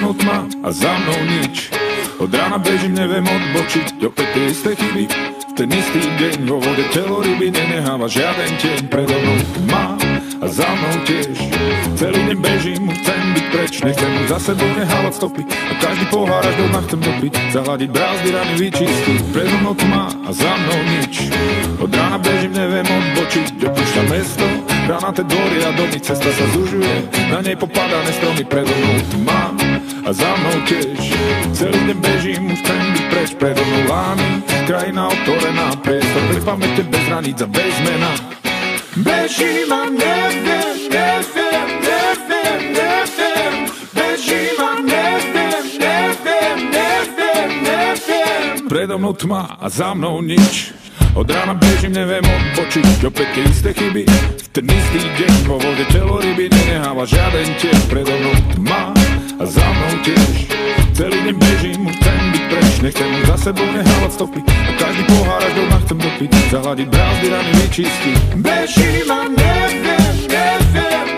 mnou tma a za mnou nič. Od rána bežím, neviem odbočiť, opäť tie isté chyby. V ten istý deň vo vode telo ryby neneháva žiaden tieň. Predo mnou tma a za mnou tiež. Celý deň bežím, chcem byť preč, nechcem už za sebou nehávať stopy. A každý pohár až do dna chcem dopiť, zahladiť brázdy, rany vyčistiť. Predo mnou tma a za mnou nič. Od rána bežím, neviem odbočiť, opúšťam mesto, hranáte dvory a domy, cesta sa zužuje, na nej popadané stromy. Predo mnou tma a za mnou tiež. Celý deň bežím, už chcem byť preč, predo mnou lány, krajina otvorená, priestor bez pamäte, bez hraníc a bez mena. Bežím a neviem, neviem, neviem, neviem. Bežím a neviem, neviem, neviem, neviem. Predo mnou tma a za mnou nič. Od rána bežím, neviem odbočiť, opäť tie isté chyby. V ten istý deň vo vode telo ryby neneháva žiaden tieň. Predo mnou tma a za mnou tiež. Celý deň bežím, chcem byť preč, nechcem už za sebou nehávať stopy. A každý pohár až do dna chcem dopiť, zahladiť brázdy, rany vyčistiť. Bežím a neviem, neviem,